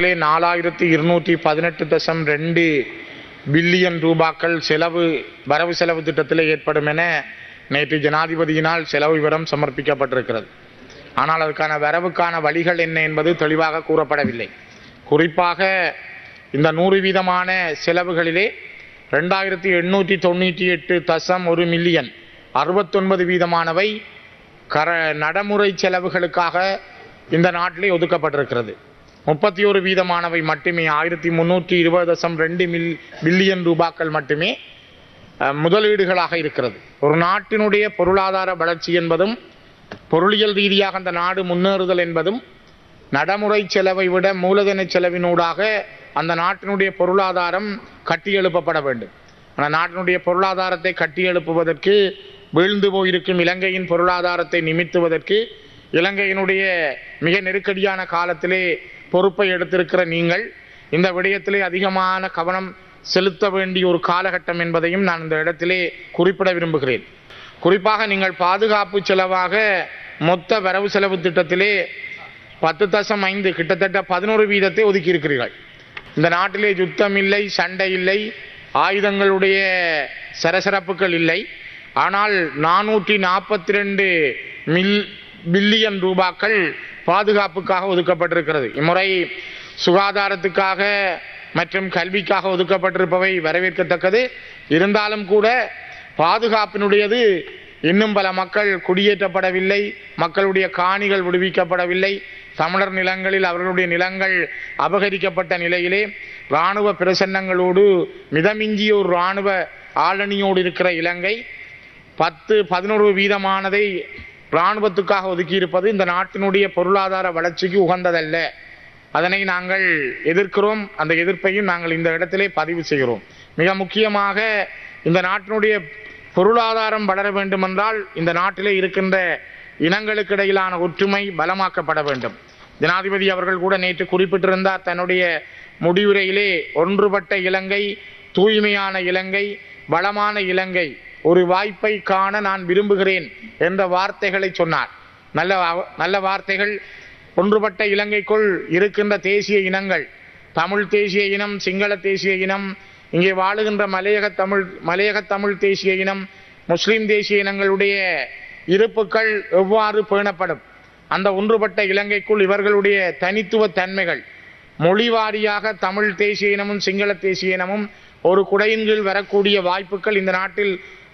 4218.2 billion ரூபாய்கள் வரவு செலவு திட்டத்தில் ஏற்படும் என நேற்று ஜனாதிபதியினால் செலவு விவரம் சமர்ப்பிக்கப்பட்டிருக்கிறது. ஆனால் அதற்கான வரவுக்கான வழிகள் என்ன என்பது தெளிவாக கூறப்படவில்லை. குறிப்பாக இந்த 100% செலவுகளிலே 2898.1 மில்லியன் 69% நடைமுறை செலவுகளுக்காக இந்த நாட்டிலே ஒதுக்கப்பட்டிருக்கிறது. 31% மட்டுமே 1320.2 பில்லியன் ரூபாய்கள் மட்டுமே முதலீடுகளாக இருக்கிறது. ஒரு நாட்டினுடைய பொருளாதார வளர்ச்சி என்பதும் பொருளியல் ரீதியாக அந்த நாடு முன்னேறுதல் என்பதும் நடைமுறை செலவை விட மூலதன செலவினூடாக அந்த நாட்டினுடைய பொருளாதாரம் கட்டியெழுப்பப்பட வேண்டும். அந்த நாட்டினுடைய பொருளாதாரத்தை கட்டியெழுப்புவதற்கு வீழ்ந்து போயிருக்கும் இலங்கையின் பொருளாதாரத்தை நிமித்துவதற்கு இலங்கையினுடைய மிக நெருக்கடியான காலத்திலே பொறுப்பை எடுத்திருக்கிற நீங்கள் இந்த விடயத்திலே அதிகமான கவனம் செலுத்த வேண்டிய ஒரு காலகட்டம் என்பதையும் நான் இந்த இடத்திலே குறிப்பிட விரும்புகிறேன். குறிப்பாக நீங்கள் பாதுகாப்பு செலவாக மொத்த வரவு செலவு திட்டத்திலே 10.5 கிட்டத்தட்ட 11% ஒதுக்கி இருக்கிறீர்கள். இந்த நாட்டிலே யுத்தம் இல்லை, சண்டை இல்லை, ஆயுதங்களுடைய சரசரப்புகள் இல்லை. ஆனால் 442 பில்லியன் ரூபாய்கள் பாதுகாப்புக்காக ஒதுக்கப்பட்டிருக்கிறது. இம்முறை சுகாதாரத்துக்காக மற்றும் கல்விக்காக ஒதுக்கப்பட்டிருப்பவை வரவேற்கத்தக்கது. இருந்தாலும் கூட பாதுகாப்பினுடையது இன்னும் பல மக்கள் குடியேற்றப்படவில்லை, மக்களுடைய காணிகள் விடுவிக்கப்படவில்லை. தமிழர் நிலங்களில் அவர்களுடைய நிலங்கள் அபகரிக்கப்பட்ட நிலையிலே இராணுவ பிரசன்னங்களோடு மிதமிஞ்சிய ஒரு இராணுவ ஆளணியோடு இருக்கிற இலங்கை 10-11% இராணுவத்துக்காக ஒதுக்கியிருப்பது இந்த நாட்டினுடைய பொருளாதார வளர்ச்சிக்கு உகந்ததல்ல. அதனை நாங்கள் எதிர்க்கிறோம். அந்த எதிர்ப்பையும் நாங்கள் இந்த இடத்திலே பதிவு செய்கிறோம். மிக முக்கியமாக இந்த நாட்டினுடைய பொருளாதாரம் வளர வேண்டுமென்றால் இந்த நாட்டிலே இருக்கின்ற இனங்களுக்கு இடையிலான ஒற்றுமை பலமாக்கப்பட வேண்டும். ஜனாதிபதி அவர்கள் கூட நேற்று குறிப்பிட்டிருந்தார் தன்னுடைய முடிவுரையிலே, ஒன்றுபட்ட இலங்கை, தூய்மையான இலங்கை, வளமான இலங்கை, ஒரு வாய்ப்பை காண நான் விரும்புகிறேன் என்ற வார்த்தைகளை சொன்னார். நல்ல வார்த்தைகள். ஒன்றுபட்ட இலங்கைக்குள் இருக்கின்ற தேசிய இனங்கள், தமிழ் தேசிய இனம், சிங்கள தேசிய இனம், இங்கே வாழுகின்ற மலையக தமிழ் தேசிய இனம், முஸ்லிம் தேசிய இனங்களுடைய இருப்புக்கள் எவ்வாறு பேணப்படும்? அந்த ஒன்றுபட்ட இலங்கைக்குள் இவர்களுடைய தனித்துவ தன்மைகள், மொழி வாரியாக தமிழ் தேசிய இனமும் சிங்கள தேசிய இனமும் ஒரு குடையின் கீழ் வரக்கூடிய வாய்ப்புகள் இந்த நாட்டில்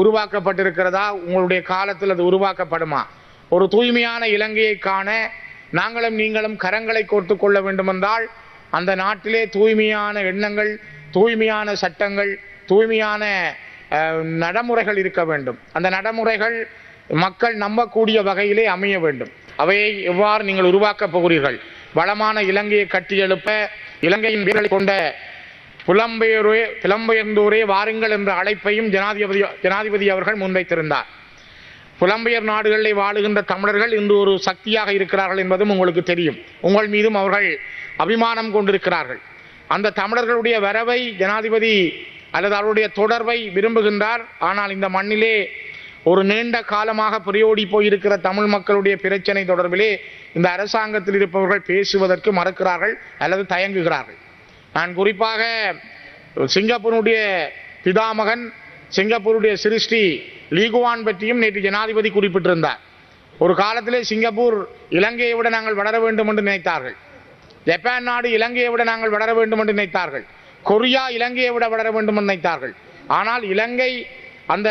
உருவாக்கப்பட்டிருக்கிறதா? உங்களுடைய காலத்தில் அது உருவாக்கப்படுமா? ஒரு தூய்மையான இலங்கையை காண நாங்களும் நீங்களும் கரங்களை கோர்த்து கொள்ள வேண்டுமென்றால் அந்த நாட்டிலே தூய்மையான எண்ணங்கள், தூய்மையான சட்டங்கள், தூய்மையான நடைமுறைகள் இருக்க வேண்டும். அந்த நடைமுறைகள் மக்கள் நம்பக்கூடிய வகையிலே அமைய வேண்டும். அவையை எவ்வாறு நீங்கள் உருவாக்கப் போகிறீர்கள்? வளமான இலங்கையை கட்டியெழுப்ப இலங்கையின் வீரர்களை கொண்ட புலம்பெயர்ந்தோரே வாருங்கள் என்ற அழைப்பையும் ஜனாதிபதி அவர்கள் முன்வைத்திருந்தார். புலம்பெயர் நாடுகளில் வாழுகின்ற தமிழர்கள் இன்று ஒரு சக்தியாக இருக்கிறார்கள் என்பதும் உங்களுக்கு தெரியும். உங்கள் மீதும் அவர்கள் அபிமானம் கொண்டிருக்கிறார்கள். அந்த தமிழர்களுடைய வரவை ஜனாதிபதி அல்லது அவருடைய தொடர்பை விரும்புகின்றார். ஆனால் இந்த மண்ணிலே ஒரு நீண்ட காலமாக புரியோடி போயிருக்கிற தமிழ் மக்களுடைய பிரச்சனை தொடர்பிலே இந்த அரசாங்கத்தில் இருப்பவர்கள் பேசுவதற்கு மறுக்கிறார்கள் அல்லது தயங்குகிறார்கள். நான் குறிப்பாக சிங்கப்பூருடைய பிதாமகன், சிங்கப்பூருடைய சிருஷ்டி லீகுவான் பற்றியும் நேற்று ஜனாதிபதி குறிப்பிட்டிருந்தார். ஒரு காலத்திலே சிங்கப்பூர் இலங்கையை விட நாங்கள் வளர வேண்டும் என்று நினைத்தார்கள். ஜப்பான் நாடு இலங்கையை விட நாங்கள் வளர வேண்டும் என்று நினைத்தார்கள். கொரியா இலங்கையை விட வளர வேண்டும் என்று நினைத்தார்கள். ஆனால் இலங்கை அந்த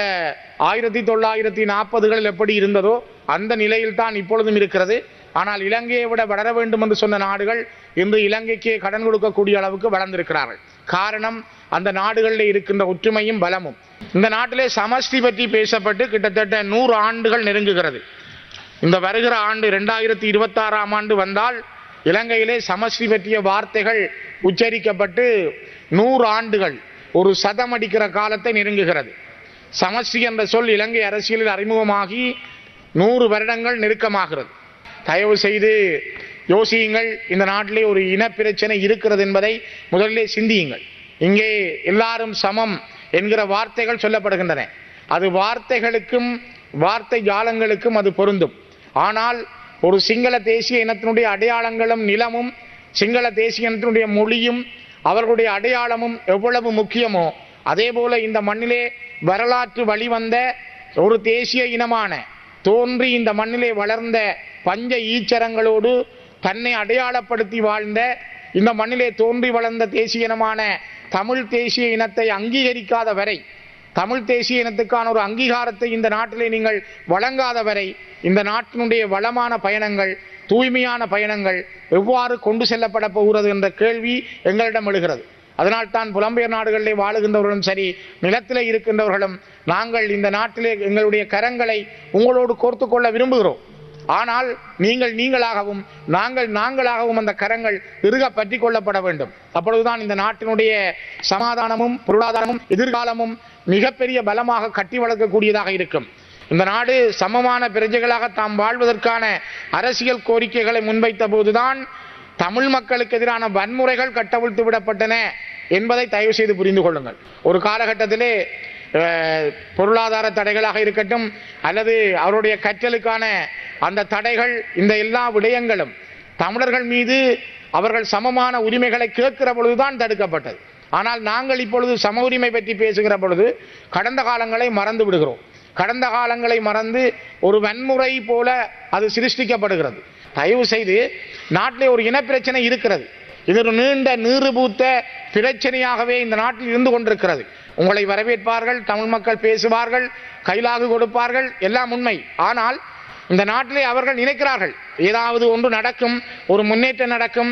1940களில் எப்படி இருந்ததோ அந்த நிலையில் தான் இப்பொழுதும் இருக்கிறது. ஆனால் இலங்கையை விட வளர வேண்டும் என்று சொன்ன நாடுகள் இன்று இலங்கைக்கு கடன் கொடுக்கக்கூடிய அளவுக்கு வளர்ந்திருக்கிறார்கள். காரணம், அந்த நாடுகளில் இருக்கின்ற ஒற்றுமையும் பலமும். இந்த நாட்டிலே சமஷ்டி பற்றி பேசப்பட்டு கிட்டத்தட்ட 100 ஆண்டுகள் நெருங்குகிறது. இந்த வருகிற ஆண்டு 2026ஆம் ஆண்டு வந்தால் இலங்கையிலே சமஷ்டி பற்றிய வார்த்தைகள் உச்சரிக்கப்பட்டு 100 ஆண்டுகள், ஒரு சதம் அடிக்கிற காலத்தை நெருங்குகிறது. சமஷ்டி என்ற சொல் இலங்கை அரசியலில் அறிமுகமாகி 100 வருடங்கள் நெருக்கமாகிறது. தயவு செய்து யோசியுங்கள். இந்த நாட்டிலே ஒரு இனப்பிரச்சனை இருக்கிறது என்பதை முதலிலே சிந்தியுங்கள். இங்கே எல்லாரும் சமம் என்கிற வார்த்தைகள் சொல்லப்படுகின்றன. அது வார்த்தைகளுக்கும் வார்த்தை ஜாலங்களுக்கும் அது பொருந்தும். ஆனால் ஒரு சிங்கள தேசிய இனத்தினுடைய அடையாளங்களும் நிலமும் சிங்கள தேசிய இனத்தினுடைய மொழியும் அவர்களுடைய அடையாளமும் எவ்வளவு முக்கியமோ அதே போல இந்த மண்ணிலே வரலாற்று வழிவந்த ஒரு தேசிய இனமான தோன்றி இந்த மண்ணிலே வளர்ந்த பஞ்ச ஈச்சரங்களோடு தன்னை அடையாளப்படுத்தி வாழ்ந்த இந்த மண்ணிலே தோன்றி வளர்ந்த தேசிய இனமான தமிழ் தேசிய இனத்தை அங்கீகரிக்காத வரை, தமிழ் தேசிய இனத்துக்கான ஒரு அங்கீகாரத்தை இந்த நாட்டிலே நீங்கள் வழங்காத வரை இந்த நாட்டினுடைய வளமான பயணங்கள், தூய்மையான பயணங்கள் எவ்வாறு கொண்டு செல்லப்பட போகிறது என்ற கேள்வி எங்களிடம் எழுகிறது. அதனால் தான் புலம்பெயர் நாடுகளிலே வாழுகின்றவர்களும் சரி, நிலத்திலே இருக்கின்றவர்களும் நாங்கள் இந்த நாட்டிலே எங்களுடைய கரங்களை உங்களோடு கோர்த்து கொள்ள விரும்புகிறோம். ஆனால் நீங்கள் நீங்களாகவும் நாங்கள் நாங்களாகவும் அந்த கரங்கள் இறுக பற்றி கொள்ளப்பட வேண்டும். அப்பொழுதுதான் இந்த நாட்டினுடைய சமாதானமும் பொருளாதாரமும் எதிர்காலமும் மிகப்பெரிய பலமாக கட்டி வளர்க்கக்கூடியதாக இருக்கும். இந்த நாடு சமமான பிரஜைகளாக தாம் வாழ்வதற்கான அரசியல் கோரிக்கைகளை முன்வைத்த போதுதான் தமிழ் மக்களுக்கு எதிரான வன்முறைகள் கட்டவிழ்த்து விடப்பட்டன என்பதை தயவு செய்து புரிந்து கொள்ளுங்கள். ஒரு காலகட்டத்திலே பொருளாதார தடைகளாக இருக்கட்டும் அல்லது அவருடைய கற்றலுக்கான அந்த தடைகள், இந்த எல்லா விடயங்களும் தமிழர்கள் மீது அவர்கள் சமமான உரிமைகளை கேட்கிற பொழுதுதான் தடுக்கப்பட்டது. ஆனால் நாங்கள் இப்பொழுது சம உரிமை பற்றி பேசுகிற பொழுது கடந்த காலங்களை மறந்து விடுகிறோம். கடந்த காலங்களை மறந்து ஒரு வன்முறை போல அது சிருஷ்டிக்கப்படுகிறது. தயவு செய்து நாட்டிலே ஒரு இனப்பிரச்சனை இருக்கிறது. இது ஒரு நீண்ட நீறுபூத்த பிரச்சனையாகவே இந்த நாட்டில் இருந்து கொண்டிருக்கிறது. உங்களை வரவேற்பார்கள், தமிழ் மக்கள் பேசுவார்கள், கைலாகு கொடுப்பார்கள், எல்லாம் உண்மை. ஆனால் இந்த நாட்டிலே அவர்கள் நினைக்கிறார்கள் ஏதாவது ஒன்று நடக்கும், ஒரு முன்னேற்றம் நடக்கும்.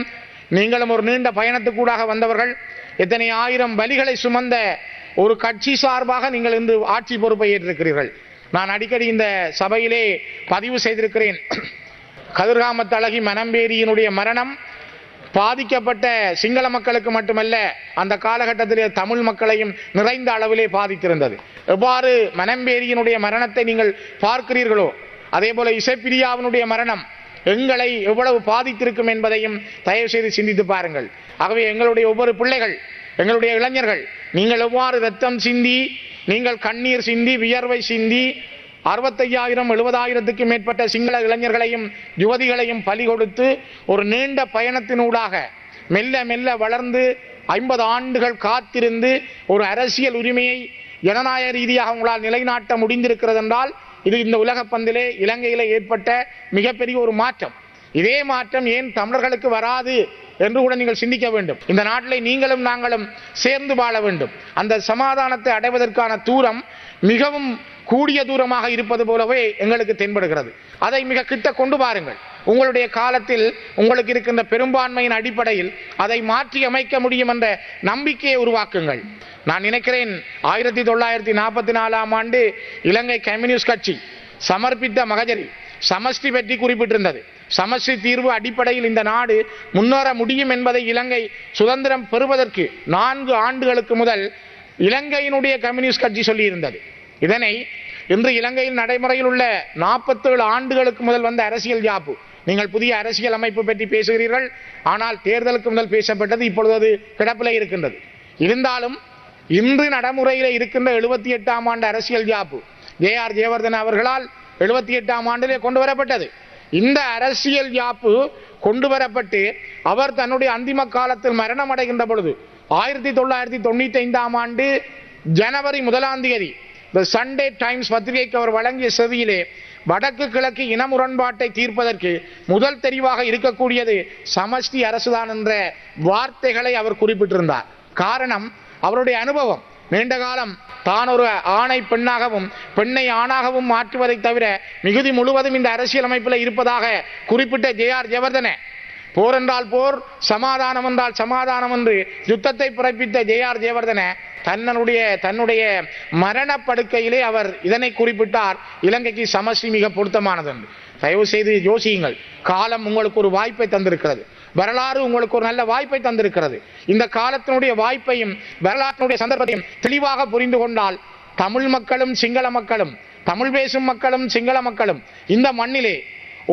நீங்களும் ஒரு நீண்ட பயணத்துக்கூடாக வந்தவர்கள், எத்தனை ஆயிரம் வலிகளை சுமந்த ஒரு கட்சி சார்பாக நீங்கள் இன்று ஆட்சி பொறுப்பை ஏற்றிருக்கிறீர்கள். நான் அடிக்கடி இந்த சபையிலே பதிவு செய்திருக்கிறேன். கதிர்காமத்து அழகி மனம்பேரியினுடைய மரணம் பாதிக்கப்பட்ட சிங்கள மக்களுக்கு மட்டுமல்ல, அந்த காலகட்டத்திலே தமிழ் மக்களையும் நிறைந்த அளவிலே பாதித்திருந்தது. எவ்வாறு மனம்பேரியினுடைய மரணத்தை நீங்கள் பார்க்கிறீர்களோ அதே போல இசைப்பிரியாவினுடைய மரணம் எங்களை எவ்வளவு பாதித்திருக்கும் என்பதையும் தயவு செய்து சிந்தித்து பாருங்கள். ஆகவே எங்களுடைய ஒவ்வொரு பிள்ளைகள், எங்களுடைய இளைஞர்கள், நீங்கள் எவ்வாறு ரத்தம் சிந்தி, நீங்கள் கண்ணீர் சிந்தி, வியர்வை சிந்தி 65,000 70,000க்கு மேற்பட்ட சிங்கள இளைஞர்களையும் யுவதிகளையும் பலி கொடுத்து ஒரு நீண்ட பயணத்தினூடாக மெல்ல மெல்ல வளர்ந்து 50 ஆண்டுகள் காத்திருந்து ஒரு அரசியல் உரிமையை ஜனநாயக ரீதியாக உங்களால் நிலைநாட்ட முடிந்திருக்கிறது என்றால் இது இந்த உலக பந்திலே இலங்கையிலே ஏற்பட்ட மிகப்பெரிய ஒரு மாற்றம். இதே மாற்றம் ஏன் தமிழர்களுக்கு வராது என்று கூட நீங்கள் சிந்திக்க வேண்டும். இந்த நாட்டிலே நீங்களும் நாங்களும் சேர்ந்து வாழ வேண்டும். அந்த சமாதானத்தை அடைவதற்கான தூரம் மிகவும் கூடிய தூரமாக இருப்பது போலவே எங்களுக்கு தென்படுகிறது. அதை மிக கிட்ட கொண்டு வாருங்கள். உங்களுடைய காலத்தில் உங்களுக்கு இருக்கின்ற பெரும்பான்மையின் அடிப்படையில் அதை மாற்றி அமைக்க முடியும் என்ற நம்பிக்கையை உருவாக்குங்கள். நான் நினைக்கிறேன் 1944ஆம் ஆண்டு இலங்கை கம்யூனிஸ்ட் கட்சி சமர்ப்பித்த மகஜரி சமஷ்டி பற்றி குறிப்பிட்டிருந்தது. சமஷ்டி தீர்வு அடிப்படையில் இந்த நாடு முன்னேற முடியும் என்பதை இலங்கை சுதந்திரம் பெறுவதற்கு 4 ஆண்டுகளுக்கு முதல் இலங்கையினுடைய கம்யூனிஸ்ட் கட்சி சொல்லியிருந்தது. இதனை இன்று இலங்கையில் நடைமுறையில் உள்ள 47 ஆண்டுகளுக்கு முதல் வந்த அரசியல் யாப்பு. நீங்கள் புதிய அரசியல் அமைப்பு பற்றி பேசுகிறீர்கள், ஆனால் தேர்தலுக்கு முதல் பேசப்பட்டது இப்பொழுது அது கிடப்பிலே இருக்கின்றது. இருந்தாலும் இன்று நடைமுறையில் இருக்கின்ற 78ஆம் ஆண்டு அரசியல் யாப்பு ஜே.ஆர். ஜெயவர்தன அவர்களால் 78ஆம் ஆண்டிலே கொண்டு வரப்பட்டது. இந்த அரசியல் யாப்பு கொண்டு வரப்பட்டு அவர் தன்னுடைய அந்திம காலத்தில் மரணம் அடைகின்ற பொழுது 1995ஆம் ஆண்டு ஜனவரி 1ஆம் தேதி தி சண்டே டைம்ஸ் பத்திரிகைக்கு அவர் வழங்கிய செவியிலே வடக்கு கிழக்கு இன முரண்பாட்டை தீர்ப்பதற்கு முதல் தெரிவாக இருக்கக்கூடியது சமஷ்டி அரசுதான் என்ற வார்த்தைகளை அவர் குறிப்பிட்டிருந்தார். காரணம் அவருடைய அனுபவம். நீண்ட காலம் தான் ஒரு ஆணை பெண்ணாகவும் பெண்ணை ஆணாகவும் மாற்றுவதை தவிர மிகுதி முழுவதும் இந்த அரசியல் அமைப்பில் இருப்பதாக குறிப்பிட்ட ஜே.ஆர். ஜெயவர்தன போர் என்றால் போர், சமாதானம் என்றால் சமாதானம் என்று யுத்தத்தை பிறப்பித்த ஜே.ஆர். ஜெயவர்தன தன்னுடைய மரணப்படுக்கையிலே அவர் இதனை குறிப்பிட்டார், இலங்கைக்கு சமஷ்டி மிக பொருத்தமானது என்று. தயவு செய்து யோசியுங்கள். காலம் உங்களுக்கு ஒரு வாய்ப்பை தந்திருக்கிறது. வரலாறு உங்களுக்கு ஒரு நல்ல வாய்ப்பை தந்திருக்கிறது. இந்த காலத்தினுடைய வாய்ப்பையும் வரலாற்றினுடைய சந்தர்ப்பத்தையும் தெளிவாக புரிந்து கொண்டால் தமிழ் மக்களும் சிங்கள மக்களும், தமிழ் பேசும் மக்களும் சிங்கள மக்களும் இந்த மண்ணிலே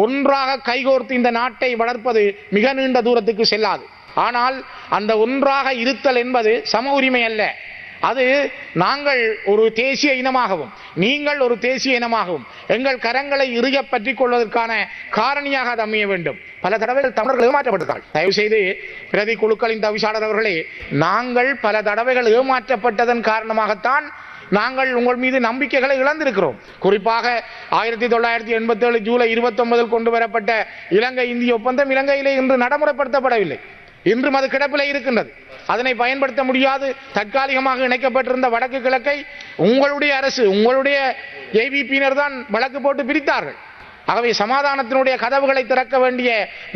ஒன்றாக கைகோர்த்து இந்த நாட்டை வளர்ப்பது மிக நீண்ட தூரத்துக்கு செல்லாது. ஆனால் அந்த ஒன்றாக இருத்தல் என்பது சம உரிமை அல்ல, அது நாங்கள் ஒரு தேசிய இனமாகவும் நீங்கள் ஒரு தேசிய இனமாகவும் எங்கள் கரங்களை இறுக பற்றிக் கொள்வதற்கான காரணியாக அது அமைய வேண்டும். பல தடவைகள் தமிழர்கள் ஏமாற்றப்பட்டார்கள். தயவு செய்து பிரதி குழுக்களின் தவிசாளர் அவர்களே, நாங்கள் பல தடவைகள் ஏமாற்றப்பட்டதன் காரணமாகத்தான் நாங்கள் உங்கள் மீது நம்பிக்கைகளை இழந்திருக்கிறோம். குறிப்பாக 1987 ஜூலை 29 கொண்டு வரப்பட்ட இலங்கை இந்திய ஒப்பந்தம் இலங்கையிலே இன்று நடைமுறைப்படுத்தப்படவில்லை. இன்றும் அது கிடப்பிலே இருக்கின்றது. அதனை பயன்படுத்த முடியாது. தற்காலிகமாக இணைக்கப்பட்டிருந்த வடக்கு கிழக்கை உங்களுடைய அரசு, உங்களுடைய ஏபிபியினர் தான் வழக்கு போட்டு பிரித்தார்கள். ஆகவே சமாதானத்தினுடைய கதவுகளை திறக்க வேண்டிய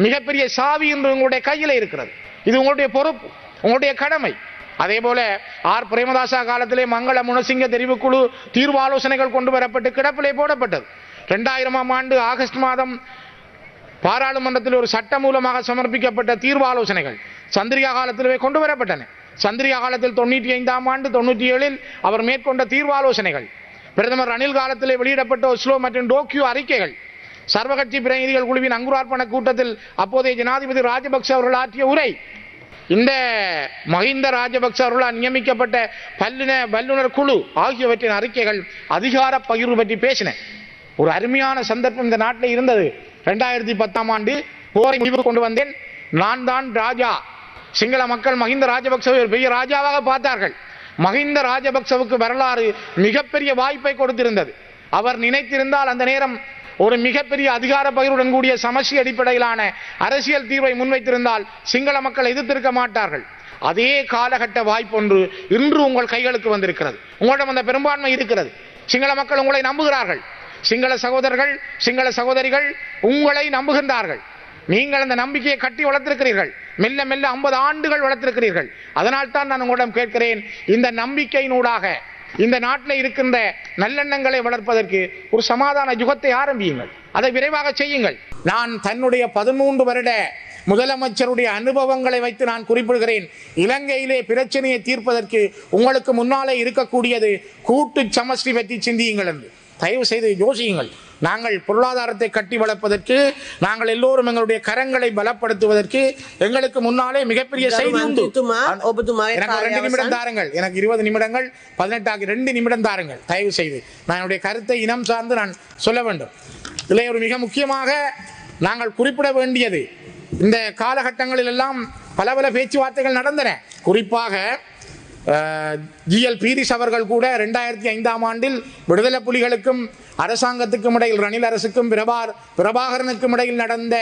மிகப்பெரிய சாவி இன்று உங்களுடைய கையில் இருக்கிறது. இது உங்களுடைய பொறுப்பு, உங்களுடைய கடமை. அதே போல ஆர் பிரேமதாசா காலத்திலே மங்கள முனசிங்க தெரிவுக்குழு தீர்வு ஆலோசனைகள் கொண்டு வரப்பட்டு கிடப்பிலே போடப்பட்டது. 2000 ஆண்டு ஆகஸ்ட் மாதம் பாராளுமன்றத்தில் ஒரு சட்ட மூலமாக சமர்ப்பிக்கப்பட்ட தீர்வு ஆலோசனைகள் சந்திரிகா காலத்திலே கொண்டு வரப்பட்டன. சந்திரிகா காலத்தில் 95 ஆண்டு 97 அவர் மேற்கொண்ட தீர்வு ஆலோசனைகள், பிரதமர் ரணில் காலத்திலே வெளியிடப்பட்ட ஒஸ்லோ மற்றும் டோக்கியோ அறிக்கைகள், சர்வகட்சி பிரதிநிதிகள் குழுவின் அங்குரார்ப்பண கூட்டத்தில் அப்போதைய ஜனாதிபதி ராஜபக்ச அவர்கள் ஆற்றிய உரை, இந்த மஹிந்த ராஜபக்ச அவர்களால் நியமிக்கப்பட்ட வல்லுநர் குழு ஆகியவற்றின் அறிக்கைகள் அதிகார பகிர்வு பற்றி பேசின ஒரு அருமையான சந்தர்ப்பம் இந்த நாட்டில் இருந்தது. 2010 ஆண்டு போரை முடிவு கொண்டு வந்தேன். நான் தான் ராஜா. சிங்கள மக்கள் மஹிந்த ராஜபக்சவை ஒரு பெரிய ராஜாவாக பார்த்தார்கள். மஹிந்த ராஜபக்சவுக்கு வரலாறு மிகப்பெரிய வாய்ப்பை கொடுத்திருந்தது. அவர் நினைத்திருந்தால் அந்த நேரம் ஒரு மிகப்பெரிய அதிகார பகிர்வுடன் கூடிய சமஷ்டி அடிப்படையிலான அரசியல் தீர்வை முன்வைத்திருந்தால் சிங்கள மக்கள் எதிர்த்திருக்க மாட்டார்கள். அதே காலகட்ட வாய்ப்பொன்று இன்று உங்கள் கைகளுக்கு வந்திருக்கிறது. உங்களிடம் அந்த பெரும்பான்மை இருக்கிறது. சிங்கள மக்கள் உங்களை நம்புகிறார்கள். சிங்கள சகோதரர்கள், சிங்கள சகோதரிகள் உங்களை நம்புகின்றார்கள். நீங்கள் அந்த நம்பிக்கையை கட்டி வளர்த்திருக்கிறீர்கள். மெல்ல மெல்ல 50 ஆண்டுகள் வளர்த்திருக்கிறீர்கள். அதனால் தான் நான் உங்களிடம் கேட்கிறேன், இந்த நம்பிக்கையினூடாக இந்த நாட்டில் இருக்கின்ற நல்லெண்ணங்களை வளர்ப்பதற்கு ஒரு சமாதான யுகத்தை ஆரம்பியுங்கள். அதை விரைவாக செய்யுங்கள். நான் தன்னுடைய 13 வருட முதலமைச்சருடைய அனுபவங்களை வைத்து நான் குறிப்பிடுகிறேன். இலங்கையிலே பிரச்சனையை தீர்ப்பதற்கு உங்களுக்கு முன்னாலே இருக்கக்கூடியது கூட்டு சமஷ்டி பற்றி சிந்தியுங்கள் என்று தயவு செய்து யோசியுங்கள். நாங்கள் பொருளாதாரத்தை கட்டி வளர்ப்பதற்கு, நாங்கள் எல்லோரும் எங்களுடைய கரங்களை பலப்படுத்துவதற்கு எங்களுக்கு முன்னாலே மிகப்பெரிய செய்தி உண்டு. எனக்கு 2 நிமிடம் தாருங்கள். எனக்கு 20 நிமிடங்கள் 18 ஆகி 2 நிமிடம் தாருங்கள் தயவு செய்து. நான் என்னுடைய கருத்தை இனம் சார்ந்து நான் சொல்ல வேண்டும். இதில் ஒரு மிக முக்கியமாக நாங்கள் குறிப்பிட வேண்டியது, இந்த காலகட்டங்களில் எல்லாம் பல பல பேச்சுவார்த்தைகள் நடந்தன. குறிப்பாக GL பீரிஸ் அவர்கள் கூட 2005 ஆண்டில் விடுதலை புலிகளுக்கும் அரசாங்கத்துக்கும் இடையில், ரணில் அரசுக்கும் பிரபாகரனுக்கும் இடையில் நடந்த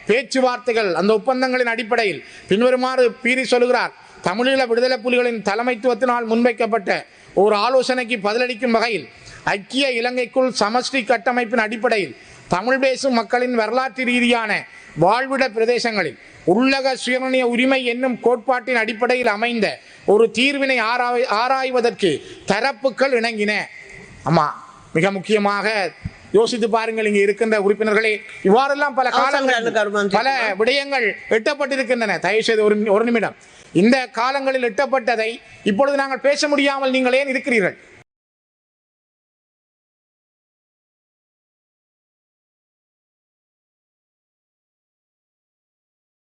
பேச்சுவார்த்தைகள், அந்த ஒப்பந்தங்களின் அடிப்படையில் பின்வருமாறு பீரிஸ் சொல்கிறார்: தமிழீழ விடுதலை புலிகளின் தலைமைத்துவத்தினால் முன்வைக்கப்பட்ட ஒரு ஆலோசனைக்கு பதிலளிக்கும் வகையில் ஐக்கிய இலங்கைக்குள் சமஷ்டி கட்டமைப்பின் அடிப்படையில் தமிழ் பேசும் மக்களின் வரலாற்று ரீதியான வாழ்விட பிரதேசங்களில் உள்ளக சுயநிர்ணய உரிமை என்னும் கோட்பாட்டின் அடிப்படையில் அமைந்த ஒரு தீர்வினை ஆராய்வதற்கு தரப்புகள் இணங்கின. ஆமா, மிக முக்கியமாக யோசித்து பாருங்கள், இங்கே இருக்கின்ற உறுப்பினர்களே, இவ்வாறெல்லாம் பல காலங்கள் பல விடயங்கள் எட்டப்பட்டிருக்கின்றன. தயவு செய்து ஒரு நிமிடம். இந்த காலங்களில் எட்டப்பட்டதை இப்பொழுது நாங்கள் பேச முடியாமல் நீங்கள் ஏன் இருக்கிறீர்கள்?